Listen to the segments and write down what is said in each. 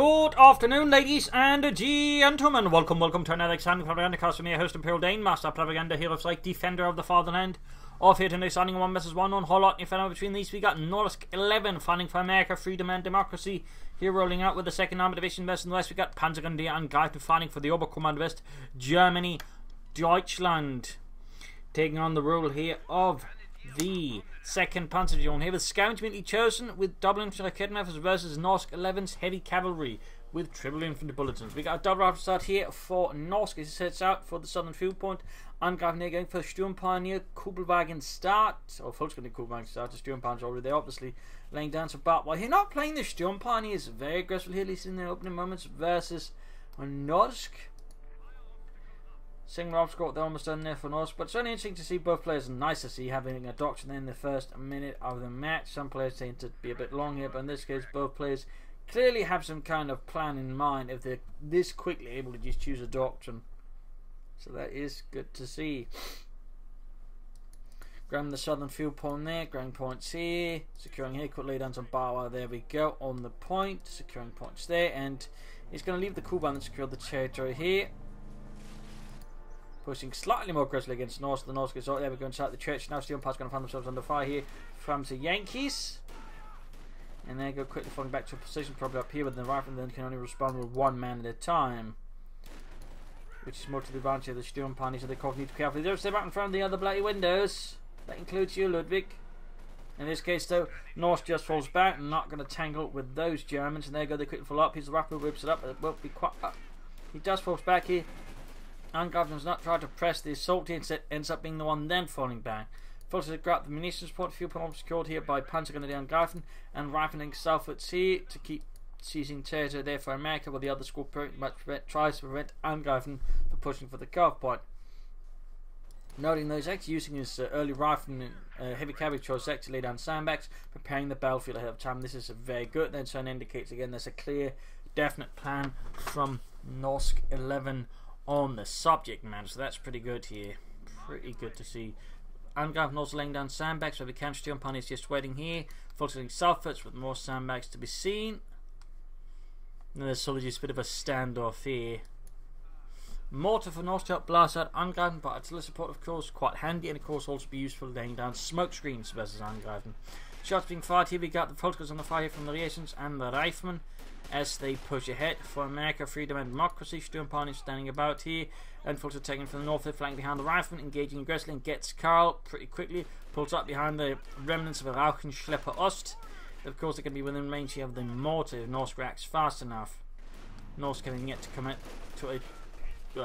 Good afternoon, ladies and gentlemen. Welcome to another exciting Propagandacaster from your host, Imperial Dane, Master Propaganda, Hero of Sight, Defender of the Fatherland. Off here tonight, starting 1 vs 1 on Kholodny Ferma. Between these, we got Norsk11 fighting for America, freedom and democracy. Here rolling out with the 2nd Armored Division West. In the west, we got Panzergrenadier and Angreifen fighting for the Oberkommand West, Germany, Deutschland. Taking on the role here of the 2nd Panzer Division here with Scouts immediately chosen with double infantry raket rifles versus Norsk11's heavy cavalry with triple infantry bulletins. We got a double rifle start here for Norsk as he sets out for the southern field point. Angreifen here going for the Sturmpioneer Kubelwagen start, or Volksgrenadier Kubelwagen start. The Sturmpioneers already there, obviously laying down some barbed wire here. Not playing the Sturmpioneers very aggressive here, at least in the opening moments, versus Norsk. Single off score, they're almost done there for Norsk, but it's only interesting to see both players. Nice to see having a doctrine in the first minute of the match. Some players tend to be a bit long here, but in this case, both players clearly have some kind of plan in mind if they're this quickly able to just choose a doctrine. So that is good to see. Grabbing the southern field point there, grabbing points here, securing here, could lay down some bar wire. There we go, on the point, securing points there, and he's going to leave the Kuban and secure the territory here. Pushing slightly more aggressively against Norsk. The Norsk is out there. We're going inside the church. Now Sturmpioneers going to find themselves under fire here from the Yankees. And they go quickly falling back to a position, probably up here with the rifle, and then can only respond with one man at a time. Which is more to the advantage of the Sturmpioneers, so they need to be careful. They're right in front of the other bloody windows. That includes you, Ludwig. In this case, though, Norsk just falls back. Not going to tangle with those Germans. And there you go, they quickly fall up. He's the rifle, whips it up, but it won't be quite up. He does fall back here. Angreifen does not try to press the assault here, instead ends up being the one then falling back. Forces to grab the munitions point, fuel point secured here by Panzergrenadier Angreifen, and rifling southwards here to keep seizing territory there for America, while the other squad pretty much tries to prevent Angreifen from pushing for the cutoff point. Noting that he's actually using his early rifling and heavy cavalry choice to actually lay down sandbags, preparing the battlefield ahead of time. This is very good. Then so it indicates again there's a clear, definite plan from Norsk11 on the subject matter, so that's pretty good here. Pretty good to see. Angreifen also laying down sandbags, so the Sturmpioneer is just waiting here, focusing southwards with more sandbags to be seen. And there's sort of just a bit of a standoff here. Mortar for Norsk to help blast out Angreifen, but artillery support, of course, quite handy, and of course also be useful laying down smoke screens versus Angreifen. Shots being fired here. We got the Volksgrenadiers on the fire here from the Reactions and the Riflemen as they push ahead for America, freedom and democracy. Sturmpioneers standing about here, and Volksgrenadiers taking from the north, flanking behind the Riflemen, engaging aggressively, and gets Karl pretty quickly, pulls up behind the remnants of the Rauchenschlepper Ost. Of course, they can be within range here of the mortar if Norsk reacts fast enough. Norsk having yet to commit to a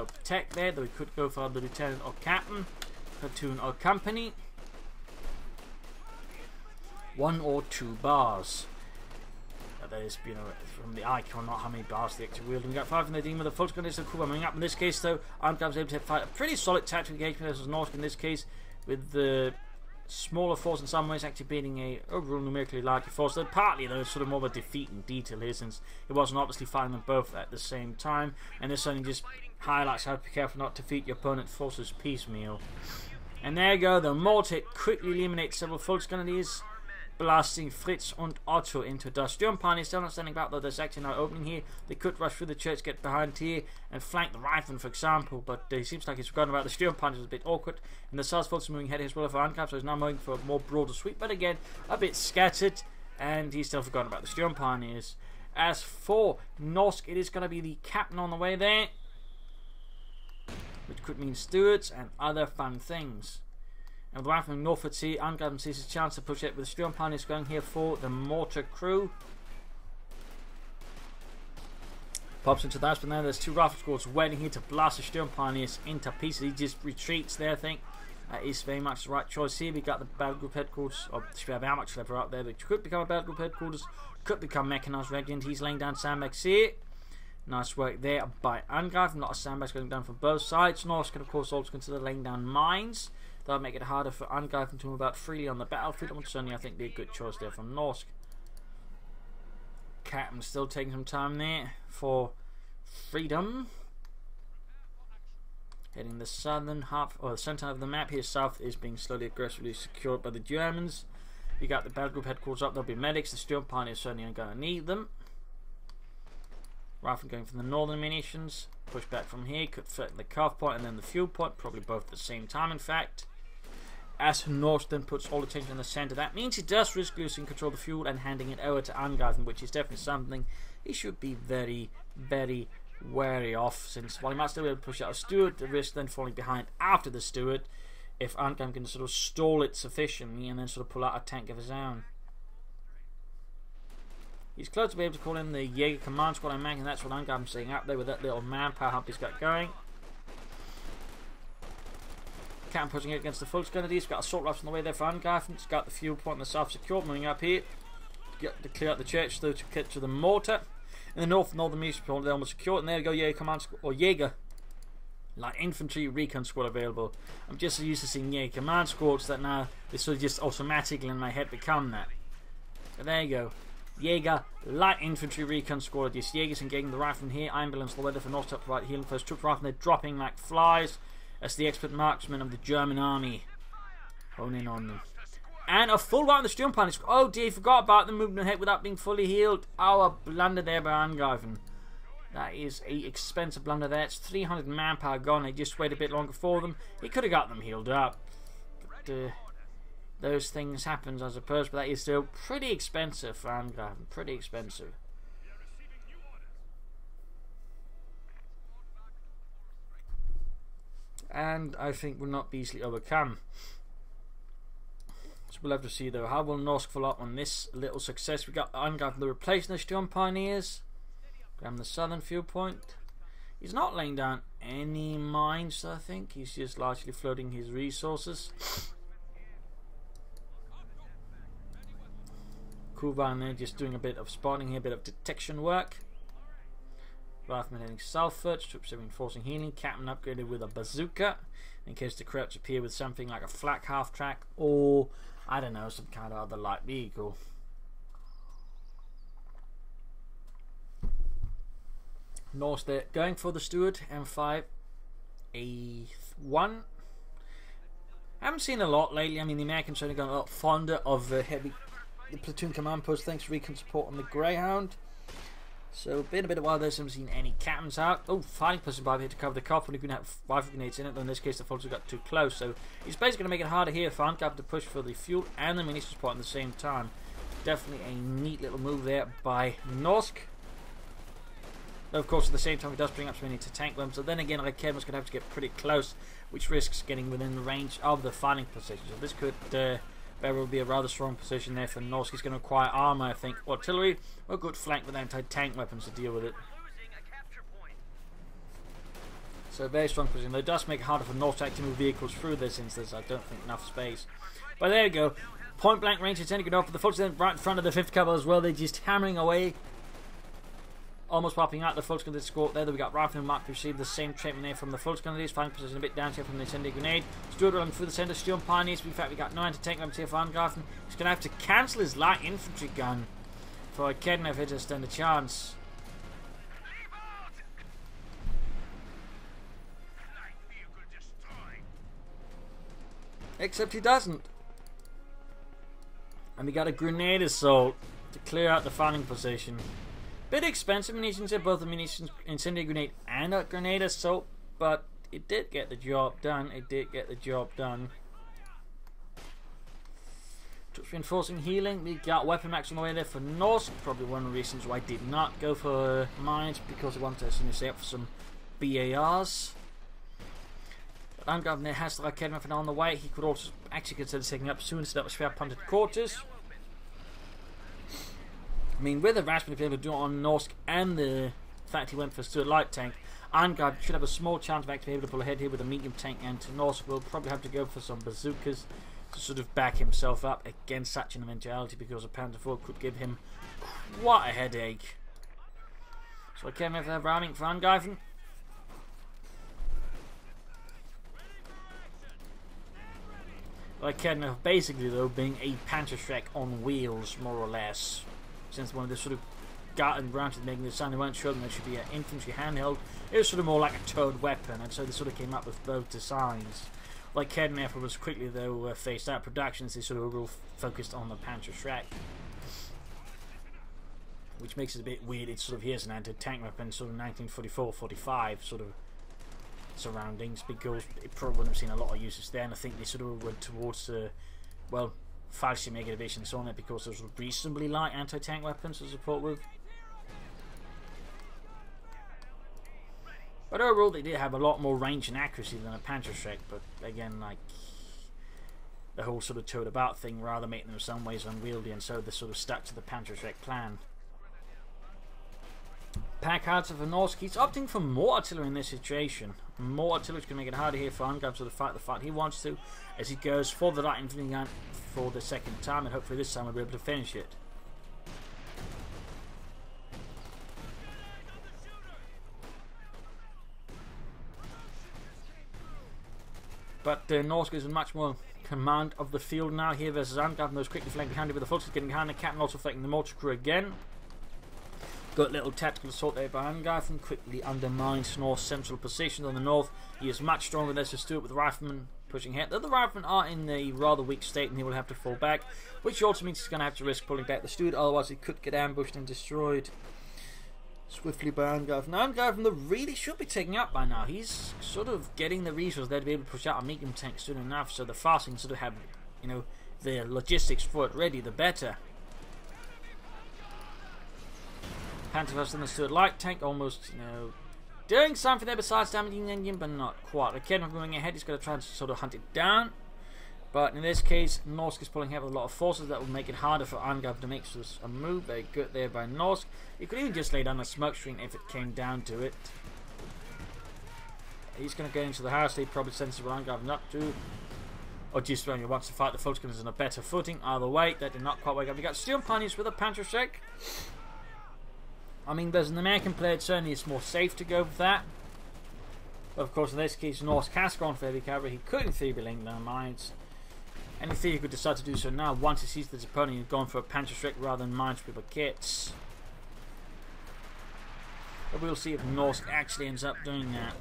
protect there, though he could go for the lieutenant or captain, platoon or company. 1 or 2 bars. That is, you know, from the icon, not how many bars they actually wield. We got 5 from the team with the Volksgrenadiers of Kuba coming up. In this case, though, Angreifen was able to fight a pretty solid tactical engagement versus Norsk in this case, with the smaller force in some ways actually beating a overall numerically larger force. Though partly, though, it's sort of more of a defeat in detail here, since it wasn't obviously fighting them both at the same time. And this only just highlights how to be careful not to defeat your opponent's forces piecemeal. And there you go, the mortar quickly eliminates several Volksgrenadiers, blasting Fritz and Otto into dust. Sturmpioneers still not standing back, though there's actually no opening here. They could rush through the church, get behind here, and flank the Riflemen, for example, but it seems like he's forgotten about the Sturmpioneers. A bit awkward. And the South Volks moving ahead as well for Angreifen, so he's now moving for a more broader sweep, but again, a bit scattered, and he's still forgotten about the Sturmpioneers. As for Norsk, it is going to be the captain on the way there, which could mean stewards and other fun things. And with Rifleman northwards here, Angreifen sees his chance to push it with the Sturmpioneers going here for the mortar crew. Pops into that, but now there's 2 rifle squads waiting here to blast the Sturmpioneers into pieces. He just retreats there, I think. That is very much the right choice here. We got the battle group headquarters, or should have how much lever out there, which could become a battle group headquarters, could become mechanized regiment. He's laying down sandbags here. Nice work there by Angreifen. A lot of sandbags going down from both sides. Norsk can, of course, also consider laying down mines. That'll make it harder for Angreifen to move about freely on the battlefield, which certainly I think be a good choice there from Norsk. Captain still taking some time there for freedom. Heading the southern half, or the center of the map here, south is being slowly aggressively secured by the Germans. You got the battle group headquarters up, there'll be medics. The Sturmpioneers certainly aren't going to need them. Rifle going for the northern munitions. Push back from here, could threaten the cuff point and then the fuel point, probably both at the same time in fact. As Norse then puts all attention in the centre, that means he does risk losing control of the fuel and handing it over to Angreifen, which is definitely something he should be very, very wary of, since while he might still be able to push out a steward, the risk then falling behind after the steward if Angreifen can sort of stall it sufficiently and then sort of pull out a tank of his own. He's close to be able to call in the Jaeger command squad, I imagine that's what Angreifen's saying up there with that little manpower hump he's got going. Captain pushing it against the Volksgrenadiers. Got assault rifles on the way there for Angreifen. He's got the fuel point in the south secured. Moving up here to clear out the church though to get to the mortar. In the north, northern munitions point they're almost secured. And there we go, Jaeger command squad or Jaeger light infantry recon squad available. I'm just used to seeing Jaeger command squads that now they sort of just automatically in my head become that. But there you go. Jaeger light infantry recon squad. Yes, Jaegers engaging the rifle here. Ambulance the weather for North to provide healing first troops rifle. They're dropping like flies. That's the expert marksman of the German army. Hone in on them. And a full round of the Sturm panics. Oh dear, forgot about them moving ahead without being fully healed. Oh, a blunder there by Angreifen. That is a expensive blunder there. It's 300 manpower gone. They just wait a bit longer for them. He could have got them healed up. But those things happen, I suppose. But that is still pretty expensive for Angreifen. Pretty expensive. And I think will not be easily overcome. So we'll have to see though. How will Norsk follow up on this little success? We got Angreifen the replacing the Sturm Pioneers. Grab the southern fuel point. He's not laying down any mines, I think. He's just largely floating his resources. Kuvan there just doing a bit of spotting here, a bit of detection work. Rifleman heading southwards, troops are reinforcing healing, Captain upgraded with a bazooka in case the Krauts appear with something like a flak half track or I don't know, some kind of other light vehicle. Norse there going for the steward M5 A1. Haven't seen a lot lately. I mean the Americans are going a lot fonder of heavy platoon command post thanks to recon support on the Greyhound. So been a bit of while there, haven't seen any captains out. Oh, fighting person by here to cover the cop when he can have rifle grenades in it, though in this case the Fultons got too close. So he's basically going to make it harder here for Angreifen to push for the fuel and the munitions point at the same time. Definitely a neat little move there by Norsk. Though of course at the same time he does bring up some anti-tank weapons. So then again Rakedman's going to have to get pretty close, which risks getting within the range of the fighting position. So this could there will be a rather strong position there for Norsk. He's going to acquire armour, I think. Artillery, or good flank with anti-tank weapons to deal with it. So a very strong position. Though it does make it harder for Norsk to actually move vehicles through this since there's, I don't think, enough space. But there you go. Point blank range is taking it off. But the Fultons then right in front of the 5th Cavalry as well. They're just hammering away. Almost wiping out the Volksgrenadiers squad there. We got Rifle and Mark received the same treatment there from the Volksgrenadiers. Fighting position a bit down here from the incendiary grenade. Steward running through the centre. Sturm Pioneers. In fact, we got no anti-tank weapons here for Angreifen. He's going to have to cancel his light infantry gun for Rakedman if he doesn't stand a chance. Except he doesn't. And we got a grenade assault to clear out the fighting position. Bit expensive munitions here, both the munitions incendiary grenade and a grenade assault, but it did get the job done. It did get the job done. Troops reinforcing healing. We got weapon max on the way there for Norsk. Probably one of the reasons why I did not go for mines, because I wanted to stay up for some BARs. But Angreifen there has the Rakedman on the way. He could also actually consider taking up soon instead of spare punted quarters. I mean, with the Rasmus being able to do it on Norsk and the fact he went for a Stuart light tank, Angreifen should have a small chance of actually being able to pull ahead here with a medium tank, and Norsk will probably have to go for some bazookas to sort of back himself up against such an eventuality, because a Panther 4 could give him quite a headache. So I came over there ramming for Angreifen. Rakedman basically though being a Panzerschreck on wheels, more or less. Since one of the sort of gotten granted making the sound, they weren't sure that there should be an infantry handheld. It was sort of more like a towed weapon, and so they sort of came up with both designs. Rakedman was quickly though phased out production, as they sort of all focused on the Panzerschreck. which makes it a bit weird. It's sort of here's an anti-tank weapon, sort of 1944-45 sort of surroundings, because it probably wouldn't have seen a lot of uses there, and I think they sort of went towards well, Fallschirmjäger division and so on there, because those were reasonably light anti-tank weapons to support with. But overall, they did have a lot more range and accuracy than a Panzerschreck. But again, like the whole sort of towed about thing, rather making them in some ways unwieldy, and so they sort of stuck to the Panzerschreck plan. Packhards of the Norsk, he's opting for more artillery in this situation. More artillery is going to make it harder here for Angreifen to fight the fight he wants to, as he goes for the light infantry gun for the second time, and hopefully this time we'll be able to finish it. But Norsk is in much more command of the field now here versus Angreifen. Those quickly flanking behind with the Volks getting behind the captain, also affecting the mortar crew again. Got a little tactical assault there by Angreifen, quickly undermines North's central position on the north. He is much stronger than Esther Stewart with the riflemen pushing ahead. Though the riflemen are in a rather weak state and he will have to fall back, which also means he's going to have to risk pulling back the Stewart, otherwise he could get ambushed and destroyed swiftly by Angreifen. Now Angreifen really should be taking up by now. He's sort of getting the resources there to be able to push out a medium tank soon enough, so the faster he can sort of have, you know, the logistics for it ready, the better. Panzerfaust and the Stewart light tank almost, you know, doing something there besides damaging the engine, but not quite. Again, moving ahead, he's going to try and sort of hunt it down. But in this case, Norsk is pulling ahead with a lot of forces. That will make it harder for Angreifen to make a move. Very good there by Norsk. He could even just lay down a smoke screen if it came down to it. He's going to go into the house. He probably senses what Angreifen up to. Or just when he wants to fight the Volksgrenadiers is on a better footing. Either way, that did not quite wake up. We got Steel Pioneers with a Panzerschreck. I mean, there's an American player, certainly it's more safe to go with that. But of course, in this case, Norsk has gone for heavy cavalry. He could in theory be laying down mines. And in theory, he could decide to do so now once he sees that his opponent has gone for a Panzerschreck rather than minesweeper kits. But we'll see if Norsk actually ends up doing that.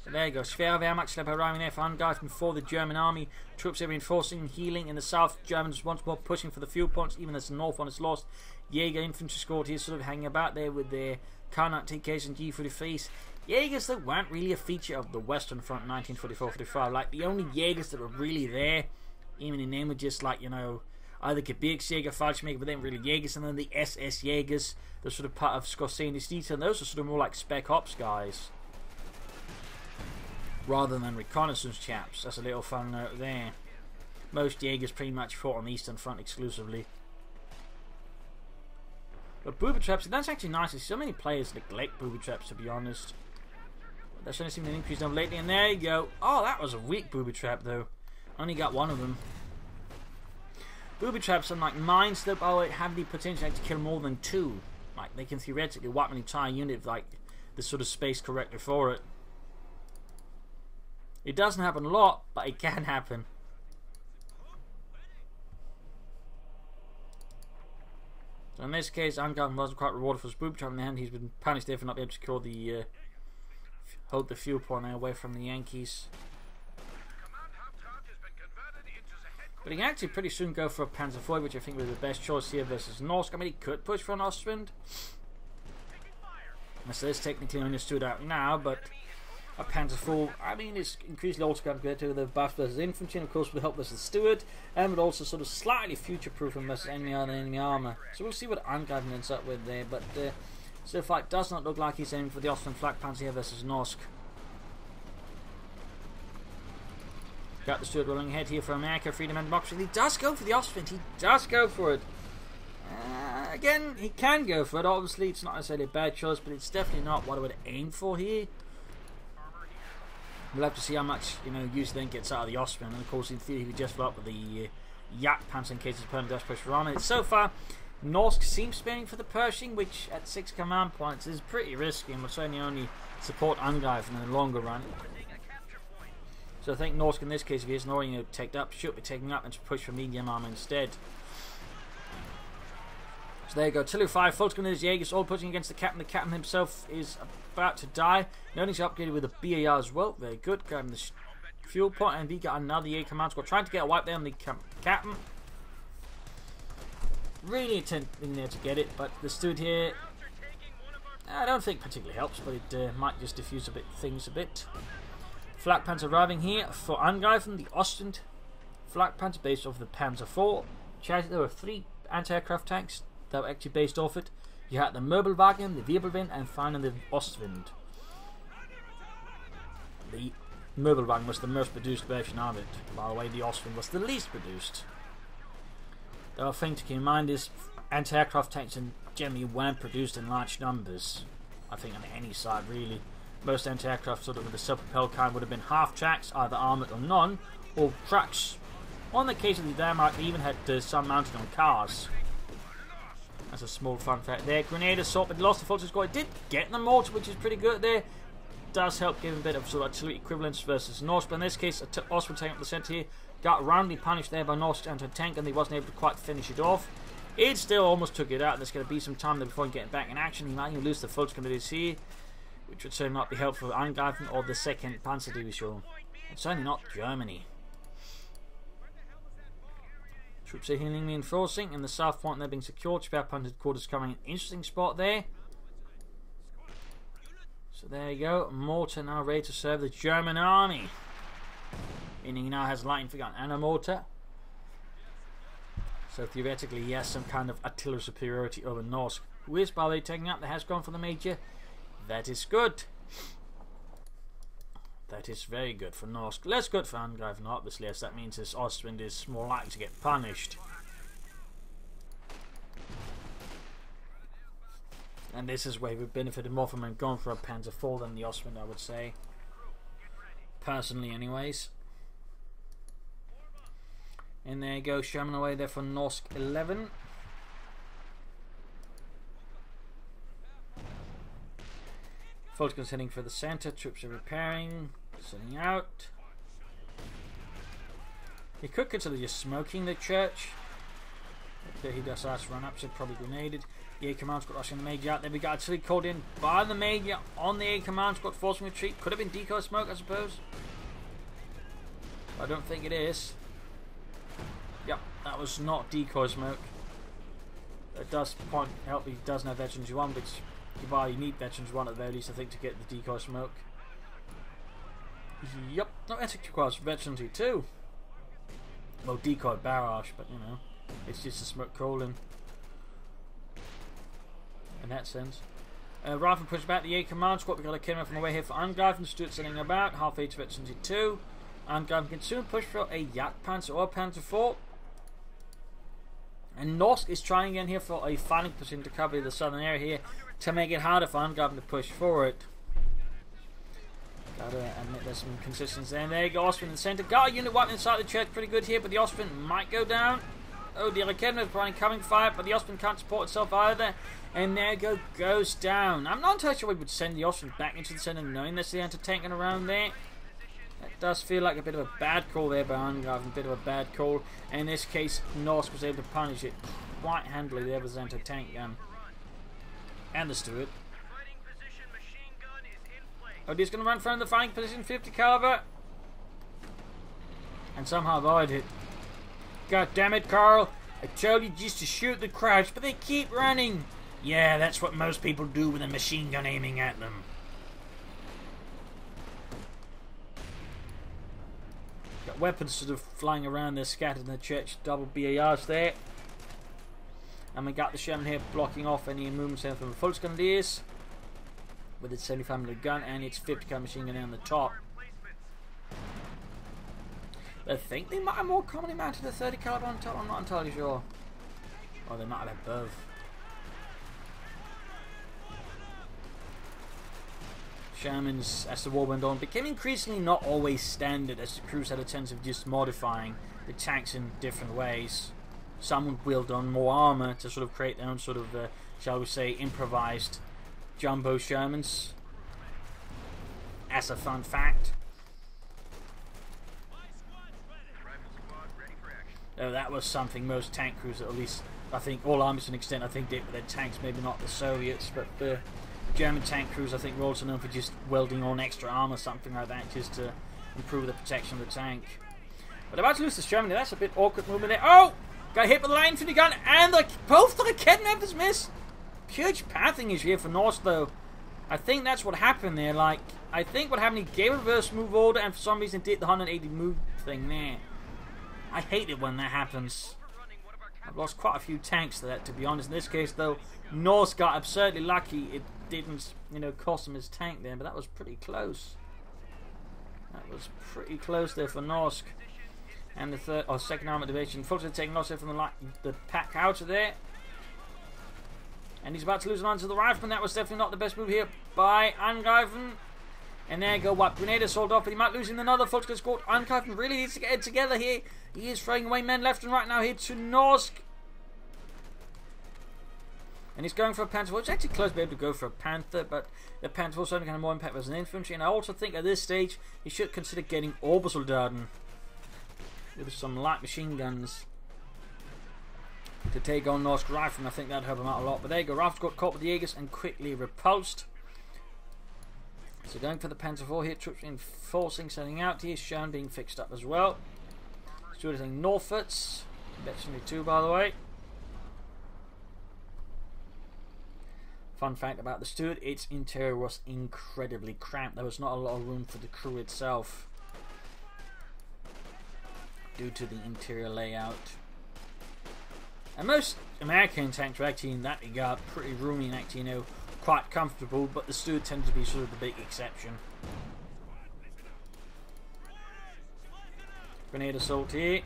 So there you go. Schwerwehrmachtschlepper arriving there for Angreifen for the German army. Troops are reinforcing and healing in the south. Germans once more pushing for the fuel points, even as the north one is lost. Jaeger infantry squad here sort of hanging about there with their Carnot TKs and G33s. Jaegers that weren't really a feature of the Western Front 1944-45. Like the only Jaegers that were really there, even in name, were just like, you know, either Gebirgsjäger, Fallschirmjäger, but then really Jaegers, and then the SS Jaegers, they're sort of part of Skorsenis detail, and those are sort of more like spec ops guys rather than reconnaissance chaps. That's a little fun note there. Most Jaegers pretty much fought on the Eastern Front exclusively. But booby traps, that's actually nice. So many players neglect booby traps, to be honest. That's only seen an increase of lately, and there you go. Oh, that was a weak booby trap though. Only got one of them. Booby traps, unlike mines, though, have the potential to kill more than two. Like, they can theoretically wipe an entire unit with, like, the sort of space corrector for it. It doesn't happen a lot, but it can happen. So in this case, Angreifen wasn't quite rewarded for his booby trap in the hand. He's been punished there for not being able to secure the hold the fuel point away from the Yankees. But he can actually pretty soon go for a Panzer IV, which I think was the best choice here versus Norsk. I mean, he could push for an Ostwind. So it's technically only stood out now, but a Panzer IV, I mean, it's increasingly also compared to the buff versus infantry, and of course with help versus Stewart, and would also sort of slightly future-proof him versus enemy armor. So we'll see what Angreifen ends up with there, but so far it does not look like he's aiming for the Ostwind Flak Panzer here versus Norsk. Got the Stewart rolling ahead here for America, Freedom and Democracy. He does go for the Ostwind. He does go for it. Again, he can go for it. Obviously, it's not necessarily a bad choice, but it's definitely not what I would aim for here. We'll have to see how much, you know, use then gets out of the Ostwind. And of course, in theory, he would just fill up with the Yak Panzer in case his opponent does push for armor. And so far, Norsk seems spinning for the Pershing, which at 6 command points is pretty risky and will certainly only support Angreifen in the longer run. So I think Norsk in this case, if he isn't already, you know, taken up, should be taking up and to push for medium armor instead. So there you go, 205 Volksgrenadiers, Jaegers all pushing against the captain. The captain himself is about to die. Notice he's upgraded with a BAR as well. Very good. Grabbing the fuel point, and we got another Jaeger command squad trying to get a wipe there on the captain. really attempting there to get it, but the stood here, I don't think particularly helps, but it might just diffuse things a bit. Flak Panzer arriving here for Angreifen, the Ostwind Flak Panzer based off the Panzer IV. There were 3 anti-aircraft tanks that were actually based off it. You had the Möbelwagen, the Wirbelwind, and finally the Ostwind. The Möbelwagen was the most produced version of it. By the way, the Ostwind was the least produced. The other thing to keep in mind is anti-aircraft tanks in Germany weren't produced in large numbers. I think on any side really. Most anti-aircraft sort of with the self-propelled kind would have been half tracks, either armoured or none, or trucks. On the case of the Denmark, they even had some mounted on cars. That's a small fun fact there. Grenade assault, but lost the full squad. It did get the mortar, which is pretty good there. Does help give a bit of sort of artillery equivalence versus Norse, but in this case, Ostwind taking up the centre here. Got roundly punished there by Norse anti-tank, and they wasn't able to quite finish it off. It still almost took it out. There's going to be some time there before getting back in action. He might even lose the Volksgrenadiers here, which would certainly not be helpful for Angreifen or the 2nd Panzer Division. It's certainly not Germany. Troops are healing reinforcing, and the south point they're being secured. Spare Panzer quarters coming in an interesting spot there. So there you go. Mortar now ready to serve the German army. Meaning he now has light infantry and a mortar. So theoretically he has some kind of artillery superiority over Norsk, who is, by the way, taking up. That has gone for the major. That is good. That is very good for Norsk. Less good for Angreifen, obviously, as that means his Ostwind is more likely to get punished. And this is where he would benefit more from him going for a Panzer IV than the Ostwind, I would say. Personally, anyways. And there you go, Sherman away there for Norsk11. Volksgrenadiers heading for the centre. Troops are repairing, sitting out. He could consider just smoking the church. There he does us run up, so probably grenaded. The A command squad rushing the major out. Then we got artillery called in by the major on the A command squad, forcing retreat. Could have been decoy smoke, I suppose. I don't think it is. Yep, that was not decoy smoke. It does help. He doesn't have Veterans 1, which you need Veterans 1 at the very least, I think, to get the decoy smoke. Yep, no, that requires Veterans 2. Well, decoy barrage, but you know, it's just a smoke crawling. In that sense. Rifle pushed back the A command squad. We've got a camera from away here for Angreifen. Stood sitting about, half 8 to Veterans 2. Angreifen can soon push for a Jagdpanzer or a Panzer IV. And Norsk is trying again here for a fighting position to cover the southern area here to make it harder for Angreifen to push forward. Gotta admit there's some consistency there. And there you go, Ostwind in the centre. Got a unit wiped inside the church, pretty good here, but the Ostwind might go down. Oh, the Academy is providing coming fire, but the Ostwind can't support itself either. And there you go, goes down. I'm not entirely sure we would send the Ostwind back into the centre knowing there's the anti-tanking around there. That does feel like a bit of a bad call there by Angreifen, a bit of a bad call. In this case, Norsk was able to punish it quite handily there with his anti-tank gun. And the Steward. Oh, he's going to run from the fighting position, 50 caliber. And somehow avoid it. God damn it, Carl. I told you just to shoot the crouch, but they keep running. Yeah, that's what most people do with a machine gun aiming at them. Got weapons sort of flying around there, scattered in the church. Double BARs there. And we got the Sherman here blocking off any movements there from the Volksgrenadiers with its 75mm gun and its 50 cal machine gun on the top. I think they might have more commonly mounted a 30 caliber on top, I'm not entirely sure. Or they might have had both. Shermans, as the war went on, became increasingly not always standard, as the crews had a sense of just modifying the tanks in different ways. Some would wield on more armour to sort of create their own sort of, shall we say, improvised jumbo Shermans. As a fun fact. Oh, that was something most tank crews, at least, I think, all armies to an extent, I think, did with their tanks, maybe not the Soviets, but the German tank crews, I think, were also known for just welding on extra armour, something like that, just to improve the protection of the tank. But about to lose this Germany, that's a bit awkward movement there. Oh! Got hit with the light infantry gun, and both the kidnappers miss. Huge pathing issue here for Norse, though. I think that's what happened there. Like, I think what happened, he gave a reverse move order, and for some reason did the 180 move thing there. I hate it when that happens. I've lost quite a few tanks to that, to be honest. In this case, though, Norse got absurdly lucky. It didn't, you know, cost him his tank there, but that was pretty close. That was pretty close there for Norsk. And the third or second armored division, unfortunately taking loss here from the pack out of there. And he's about to lose an on to the rifleman. That was definitely not the best move here by Angreifen. And there you go, what? Grenadier sold off, but he might lose in another Volksgrenadier squad. Angreifen really needs to get it together here. He is throwing away men left and right now here to Norsk. And he's going for a Panther. Well, it's actually close to be able to go for a Panther, but the Panther will certainly have more impact as an infantry. And I also think at this stage, he should consider getting Obersoldaten with some light machine guns to take on Norsk Riflemen. I think that'd help him out a lot. But there you go, Rifles got caught with the Jaegers and quickly repulsed. So going for the Panther 4 here, troops reinforcing, sending out here, Shan being fixed up as well. Stuart saying Norfolks, Bexley 2 by the way. Fun fact about the Stuart, its interior was incredibly cramped. There was not a lot of room for the crew itself due to the interior layout. And most American tanks were actually in that regard pretty roomy and actually, you know, quite comfortable, but the Stuart tends to be sort of the big exception. Grenade assault here.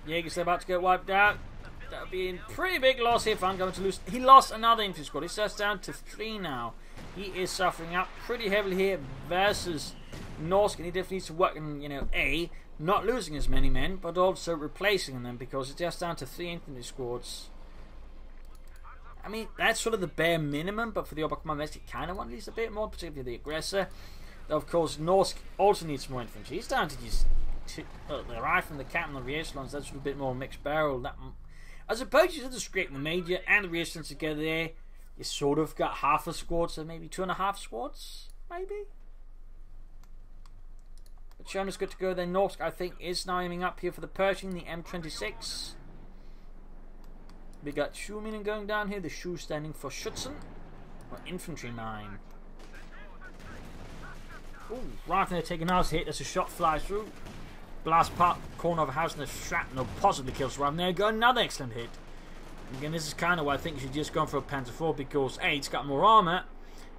Jaegers are about to get wiped out. That would be a pretty big loss here if I'm going to lose. He lost another infantry squad. He's just down to 3 now. He is suffering up pretty heavily here versus Norsk, and he definitely needs to work on, you know, A, not losing as many men, but also replacing them, because it's just down to 3 infantry squads. I mean, that's sort of the bare minimum, but for the Oberkommandant, you kind of want at least a bit more, particularly the aggressor. Of course, Norsk also needs more infantry. He's down to just the rifle, the captain, the rear echelons. That's a bit more mixed barrel. That, as opposed to the scrape the major and the rear echelons together there, you sort of got half a squad, so maybe 2.5 squads, maybe. But Sherman's good to go there. Norsk, I think, is now aiming up here for the Pershing, the M26. We got Schumann going down here. The Schuh standing for Schützen, or infantry 9. Ooh, right there taking out hit. There's a shot flies through. Blast part corner of a house and the shrapnel possibly kills Ram. There you go, another excellent hit. And again, this is kind of why I think you should just go for a Panther 4, because A, it's got more armor,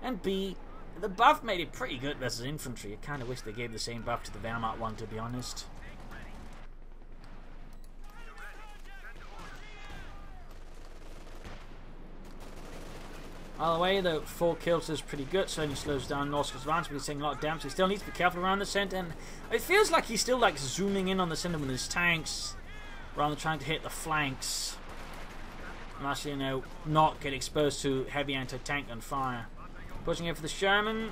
and B, the buff made it pretty good versus infantry. I kind of wish they gave the same buff to the Wehrmacht one, to be honest. Either way, the 4 kills is pretty good. Certainly slows down Norsk's advance, but he's taking a lot of damage. So he still needs to be careful around the center, and it feels like he's still like zooming in on the center with his tanks, rather than trying to hit the flanks. And actually, you know, not get exposed to heavy anti-tank gun fire. Pushing in for the Sherman,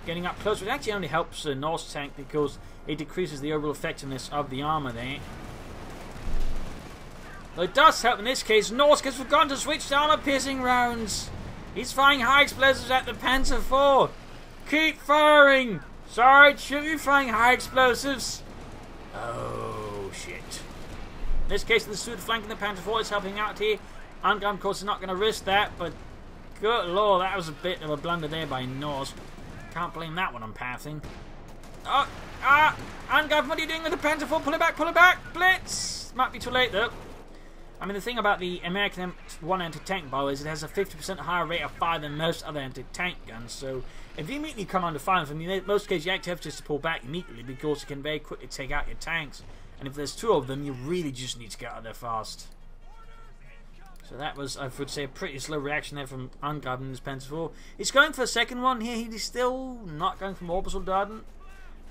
getting up close, which actually only helps the Norse tank because it decreases the overall effectiveness of the armor there. Though it does help in this case. Norsk has forgotten to switch to armor-piercing rounds. He's firing high explosives at the Panther 4. Keep firing! Sarge, should be firing high explosives. Oh, shit. In this case, the Stuart flanking the Panther 4 is helping out here. Angreifen, of course, is not going to risk that, but good lord, that was a bit of a blunder there by Norsk. Can't blame that one on pathing. Angreifen, what are you doing with the Panther 4? Pull it back, blitz! Might be too late, though. I mean, the thing about the American M1 anti-tank bow is it has a 50% higher rate of fire than most other anti-tank guns. So if you immediately come under fire from you, in most cases you actually have just to pull back immediately because it can very quickly take out your tanks. And if there's 2 of them, you really just need to get out of there fast. So that was, I would say, a pretty slow reaction there from Angreifen in his Panther 4. He's going for a second one here. He's still not going for Obersoldaten.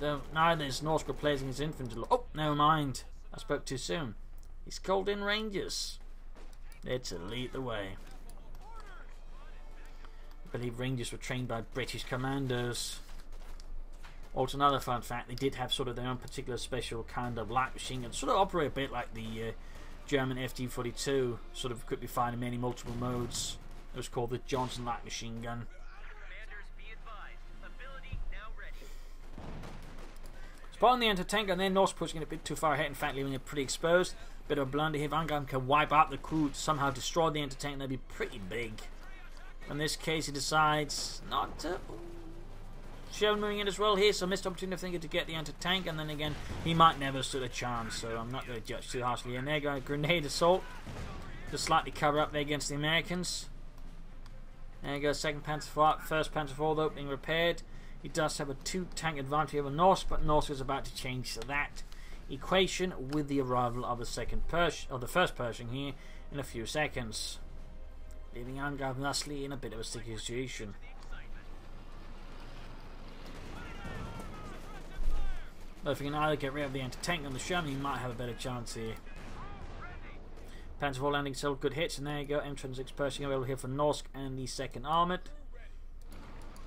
Though now there's Norsk replacing his infantry. Oh, never mind. I spoke too soon. He's called in Rangers. They're to lead the way. I believe Rangers were trained by British commandos. Also, another fun fact, they did have sort of their own particular special kind of light machine gun. Sort of operate a bit like the German FD-42. Sort of could be fired in many multiple modes. It was called the Johnson light machine gun. Spotting the anti-tank, and then Norse pushing it a bit too far ahead, in fact leaving it pretty exposed. Bit of a blunder here. Angreifen can wipe out the crew to somehow destroy the anti-tank, and that'd be pretty big. In this case, he decides not to. Sherman moving in as well here, so missed opportunity of thinking to get the anti-tank, and then again, he might never stood a chance, so I'm not going to judge too harshly. And there goes a grenade assault to slightly cover up there against the Americans. There goes second Panzer IV, first Panzer IV though being repaired. He does have a 2-tank advantage over Norsk, but Norsk is about to change that equation with the arrival of the first Pershing here in a few seconds, leaving Angreifen thusly in a bit of a sticky situation. But if he can either get rid of the anti-tank on the Sherman, he might have a better chance here. Panzer IV landing several good hits, and there you go, M26 Pershing available here for Norsk and the 2nd Armoured.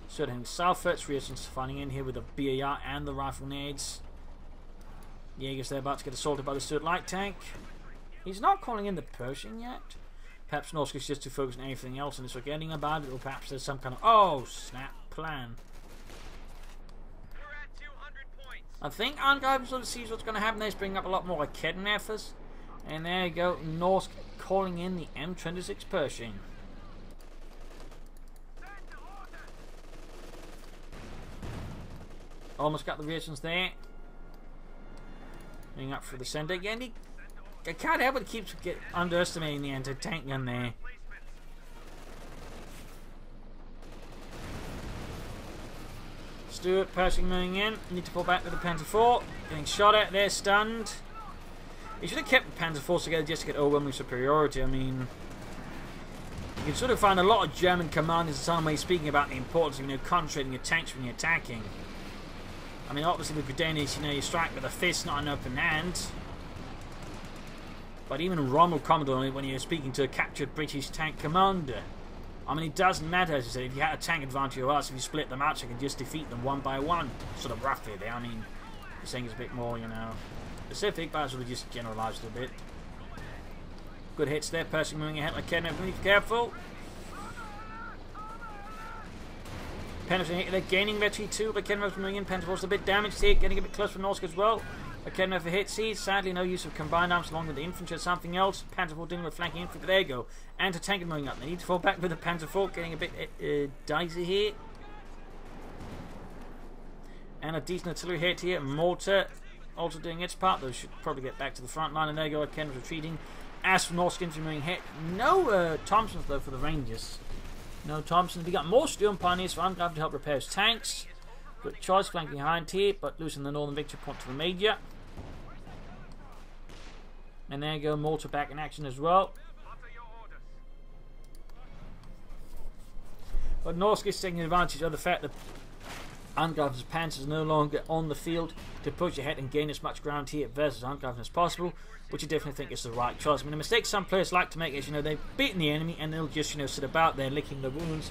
So heading southwards, Reasons finding in here with the BAR and the rifle grenades. Jaegers there about to get assaulted by the Stuart light tank. He's not calling in the Pershing yet. Perhaps Norsk is just too focused on anything else and is forgetting about it, or perhaps there's some kind of oh snap plan. I think Angreifen sort of sees what's going to happen there. He's bringing up a lot more Kedneffers. And there you go, Norsk calling in the M26 Pershing. Almost got the reactions there. Moving up for the centre again. I can't help but keep underestimating the anti-tank gun there. Stuart Pershing moving in. Need to pull back with the Panzer IV. Getting shot at there, stunned. He should have kept the Panzer IV together just to get overwhelming superiority. I mean, you can sort of find a lot of German commanders in some way speaking about the importance of, concentrating your tanks when you're attacking. I mean, obviously with Grenadiers, you strike with a fist, not an open hand. But even Rommel Commodore, when you're speaking to a captured British tank commander, I mean, it doesn't matter, as I said, if you had a tank advantage of us, if you split them out, you can just defeat them one by one. Sort of roughly there. I mean, you're saying it's a bit more, specific, but I sort of just generalised a bit. Good hits there. Pershing moving ahead like Kedneffers. Be careful. Penetrating, they're gaining victory too, but Kedneffers moving in. Panzer IV's a bit damaged here, getting a bit close for Norsk as well. But Kedneffer hits here. Sadly, no use of combined arms along with the infantry or something else. Panzer IV dealing with flanking infantry. There you go. Anti-tank moving up. They need to fall back with the Panzer IV, getting a bit dicey here. And a decent artillery hit here. Mortar also doing its part. Those should probably get back to the front line. And there you go. Kedneffer retreating. As for Norsk infantry moving hit. No Thompsons though for the Rangers. No Thompson. We got more Sturm Pioneers for Angreifen to help repair his tanks. Good choice flanking behind here, but losing the northern victory point to the Major. And there you go, mortar back in action as well. But Norsk is taking advantage of the fact that Angreifen's panzers are no longer on the field to push ahead and gain as much ground here versus Angreifen as possible, which I definitely think is the right choice. I mean, the mistake some players like to make is, they've beaten the enemy and they'll just, sit about there licking the wounds,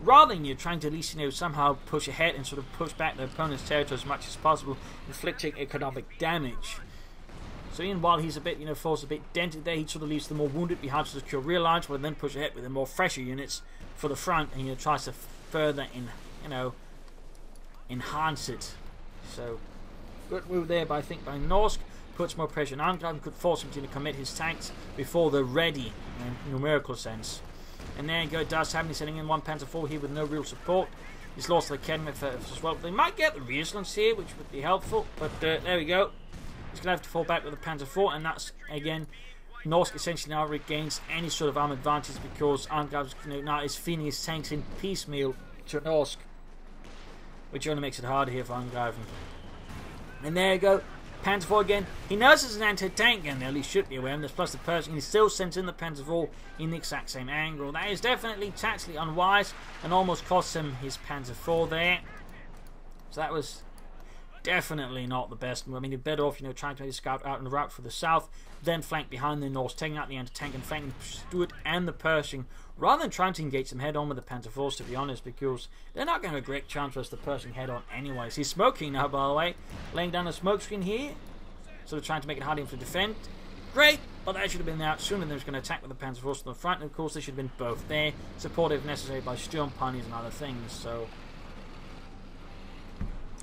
rather than trying to at least, somehow push ahead and sort of push back their opponent's territory as much as possible, inflicting economic damage. So even while he's a bit, falls a bit dented there, he sort of leaves the more wounded behind to secure real lines, but then push ahead with the more fresher units for the front, and tries to further enhance it. So good move there, I think, by Norsk. Puts more pressure on Angreifen, could force him to commit his tanks before they're ready in a numerical sense. And there you go, does happen. He's sending in one Panzer IV here with no real support. He's lost the Kedneffer as well. They might get the resilience here, which would be helpful, but there we go. He's going to have to fall back with the Panzer IV, and that's, again, Norsk essentially now regains any sort of arm advantage because Angreifen now is feeding his tanks in piecemeal to Norsk, which only makes it harder here for Angreifen. And there you go, Panzer IV again. He knows it's an anti-tank gun, at least should be aware of this, plus the Pershing. He still sends in the Panzer IV in the exact same angle. That is definitely tactically unwise and almost cost him his Panzer IV there. So that was definitely not the best. I mean, you're better off, trying to scout out en route for the south, then flank behind the Norse, taking out the anti-tank and flanking Stuart and the Pershing, rather than trying to engage them head-on with the Panzer IVs, to be honest, because they're not going to have a great chance versus the Pershing head-on anyways. He's smoking now, by the way, laying down a smoke screen here, sort of trying to make it hard for him to defend. Great, but that should have been out sooner than he was going to attack with the Panzer IVs from the front, and of course they should have been both there, supported if necessary by Sturm Pioneers and other things, so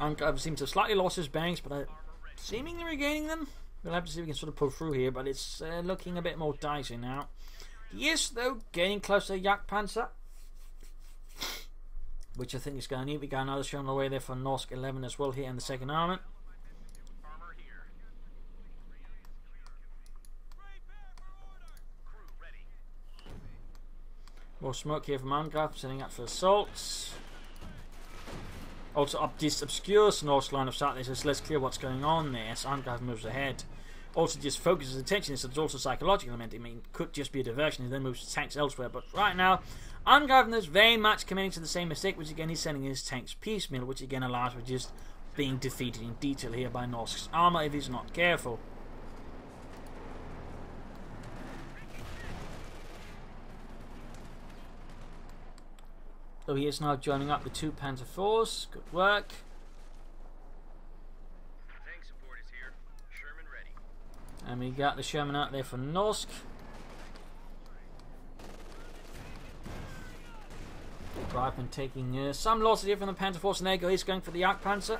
Angreifen seems to have slightly lost his bearings, but seemingly regaining them. We'll have to see if we can sort of pull through here, but it's looking a bit more dicey now. He is, though, getting closer to Jagdpanzer, which I think is going to need. We got another show on the way there for Norsk11 as well here in the second armament. More smoke here from Angreifen, setting up for assaults. Also up this obscure Norse line of sight, it's less clear what's going on there as Angreifen moves ahead. Also just focuses attention, so there's also a psychological element. I mean, it could just be a diversion and then moves tanks elsewhere, but right now Angreifen is very much committing to the same mistake, which again he's sending his tanks piecemeal, which again allows for just being defeated in detail here by Norsk's armour if he's not careful. So he is now joining up the 2 Panzer IVs. Good work. Tank support is here. Sherman ready. And we got the Sherman out there for Norsk. Angreifen taking some losses here from the Panzer Force, and there he's going for the Jagdpanzer.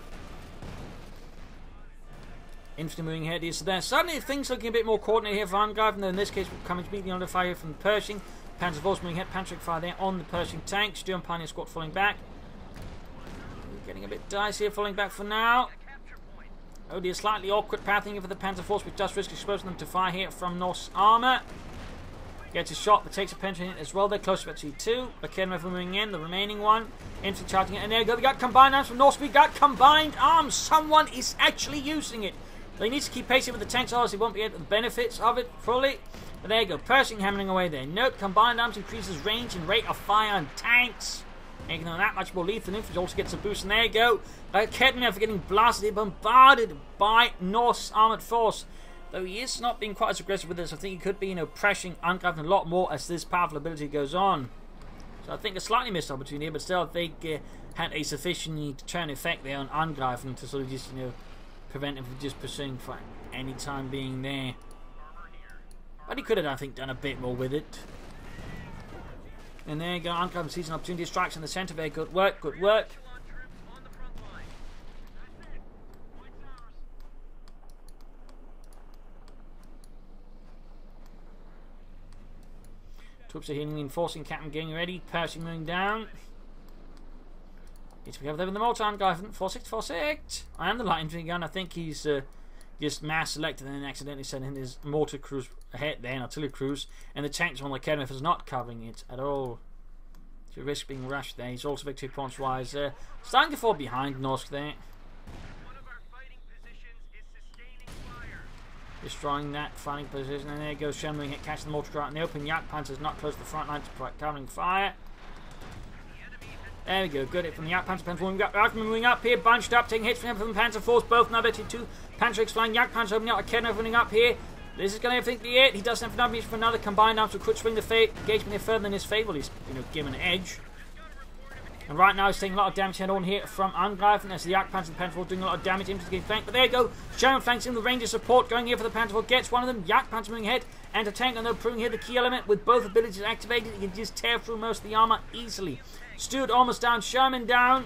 Infantry moving ahead here. So there suddenly things looking a bit more coordinated here for Angreifen, though in this case we're coming to meet the under fire from the Pershing. Panzer Force moving ahead, Panzer fire there on the Pershing tank. Sturm Pioneer Squad falling back. Getting a bit dicey here, falling back for now. Oh dear, slightly awkward pathing here for the Panzer Force, which does risk exposing them to fire here from Norsk's armour. Gets a shot, but takes a pension hit as well. They're close to T2. Akerman moving in, the remaining one. Infantry charging it, and there you go. We got combined arms from Norsk. We got combined arms. Someone is actually using it. They need to keep pacing with the tanks, otherwise they won't be able to the benefits of it fully. But there you go, Pershing hammering away there. Note, combined arms increases range and rate of fire on tanks, making them that much more lethal. Infantry also gets a boost, and there you go. Kedmev getting blasted, bombarded by Norsk's armoured force. Though he is not being quite as aggressive with this, I think he could be, pressuring Angreifen a lot more as this powerful ability goes on. So I think a slightly missed opportunity here, but still I think had a sufficiently deterrent effect there on Angreifen to sort of just, prevent him from just pursuing for any time being there. But he could have, I think, done a bit more with it. And there you go, Angreifen sees an opportunity, strikes in the centre there. Good work, good work. Troops are healing, reinforcing, Captain getting ready, Pershing moving down. Needs to be over there with the mortar, Angreifen, 4646. I am the light infantry gun. I think he's just mass selected and then accidentally sent in his mortar crews ahead there, and artillery crews, and the tanks on the Kedmev is not covering it at all. So risk being rushed there. He's also victory points wise starting to fall behind Norsk there. One of our fighting positions is sustaining fire. Destroying that fighting position, and there goes Sherman hit, catching the mortar out in the open. Jagdpanzer's not close to the front line to covering fire. There we go, good hit from the Jagdpanzer. Moving up, moving up here, bunched up, taking hits from the Panzer Force, both now betting 2 Panzer X flying, Jagdpanzer opening up, Akerman opening up here. This is going to think be it. He doesn't have enough means for another combined arms, so could swing the engagement here further than his fate. Well, he's given an edge. And right now he's taking a lot of damage head on here from Angreifen as the Jagdpanzer and the Panzer Force doing a lot of damage into the game flank. But there you go, Sherman flanks in the Ranger support going here for the Panzer Force, gets one of them, Jagdpanzer moving ahead, and a tank, and they're proving here the key element with both abilities activated. He can just tear through most of the armour easily. Stewart almost down, Sherman down.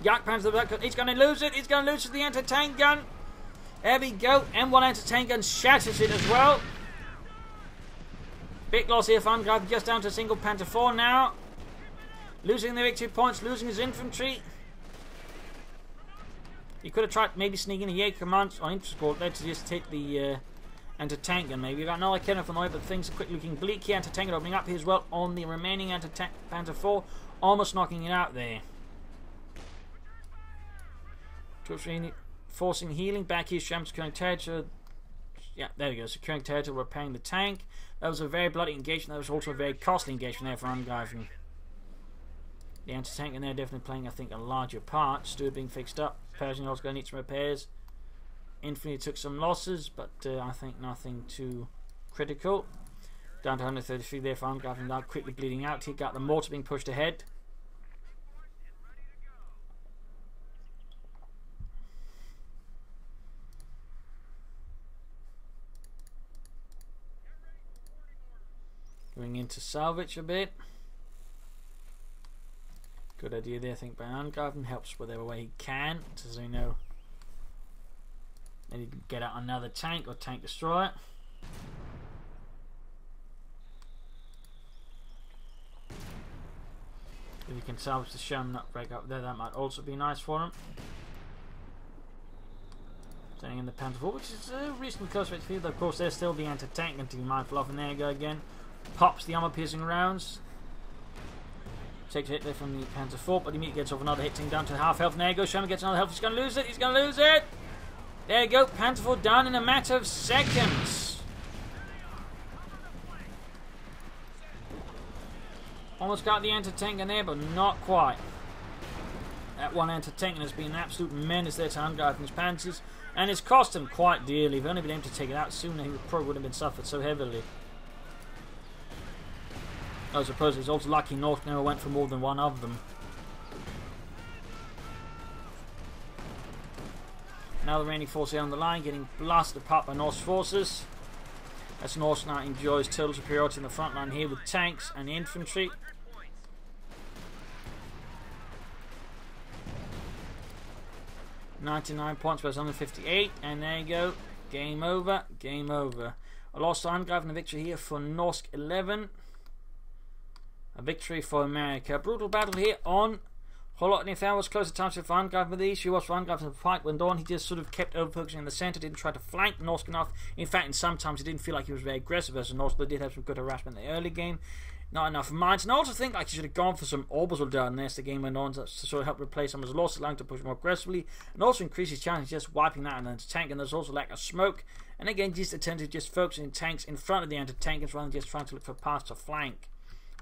Jagdpanzer, he's going to lose it, he's going to lose the anti-tank gun. There we go, M1 anti-tank gun shatters it as well. Big loss here for Angreifen, just down to a single Panzer IV now. Losing the victory points, losing his infantry. He could have tried maybe sneaking a Jaeger command or infantry squad there to just hit the anti-tank gun maybe. We've got another Kenneth on the way, but things are quickly looking bleak here. Anti-tank gun opening up here as well on the remaining anti-tank Panzer IV, almost knocking it out there. Troops forcing healing back here. Sham securing territory. Yeah, there we go. Securing territory, repairing the tank. That was a very bloody engagement. That was also a very costly engagement there for Angreifen. The anti-tank in there definitely playing, I think, a larger part. Stewart being fixed up. Pershing also going to need some repairs. Infantry took some losses, but I think nothing too critical. Down to 133 there for Angreifen, now quickly bleeding out. He got the mortar being pushed ahead. Going into salvage a bit. Good idea there, I think, by Angreifen. Helps whatever way he can, so they know that he can get out another tank or tank destroyer. If he can salvage the Sherman that break up there, that might also be nice for him. Staying in the Panzer IV, which is a reasonably close to field. Of course, there's still the anti-tank and to be mindful of, and there you go again. Pops the armor-piercing rounds. Takes a hit there from the Panzer IV, but immediately gets off another hitting down to half health. And there you go, Sherman gets another health. He's going to lose it. He's going to lose it. There you go, Panzer IV down in a matter of seconds. Almost got the anti-tank in there, but not quite. That one anti-tank has been an absolute menace there to Angreifen's panzers, and it's cost him quite dearly. If he'd only been able to take it out sooner, he probably would have been suffered so heavily. I suppose it's also lucky North never went for more than one of them. Now the remaining force here on the line getting blasted apart by North's forces. As North now enjoys total superiority in the front line here with tanks and infantry. 99 points versus 158, and there you go. Game over, game over. A loss to Angreifen, a victory here for Norsk11. A victory for America. A brutal battle here on Kholodny Ferma. Was close at times for Angreifen, but the issue was for Angreifen, the fight went on. He just sort of kept over-focusing in the centre, didn't try to flank Norsk enough. In fact, and sometimes he didn't feel like he was very aggressive versus Norsk, but did have some good harassment in the early game. Not enough mines, and I also think like he should have gone for some orbitals down there as the game went on to sort of help replace some of his losses, allowing to push more aggressively, and also increase his chance just wiping that into the tank. And there's also lack of smoke, and again just attempt to just focus in tanks in front of the anti-tankers rather than just trying to look for paths to flank.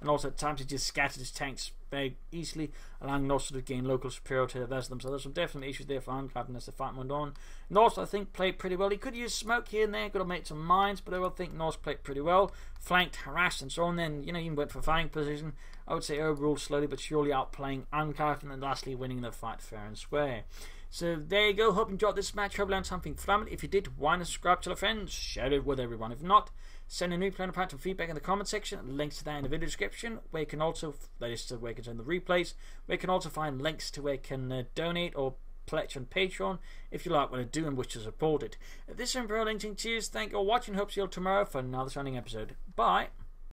And also at times he just scattered his tanks very easily, allowing North to gain local superiority over them. So there's some definite issues there for Angreifen as the fight went on. North, I think, played pretty well. He could use smoke here and there, could have made some mines, but I would think North played pretty well. Flanked, harassed, and so on. Then, you know, even went for fighting position. I would say overall slowly but surely outplaying Angreifen, and lastly winning the fight fair and square. So there you go. Hope you enjoyed this match. Hope you learned something from it. If you did, why not subscribe to the friends? Share it with everyone. If not, send a new player and feedback in the comment section. Links to that in the video description, where you can also, that is where you can send the replays, where you can also find links to where you can donate or pledge on Patreon if you like what I do and wish to support it. This is Imperial Linking. Cheers, thank you for watching. Hope to see you all tomorrow for another stunning episode. Bye.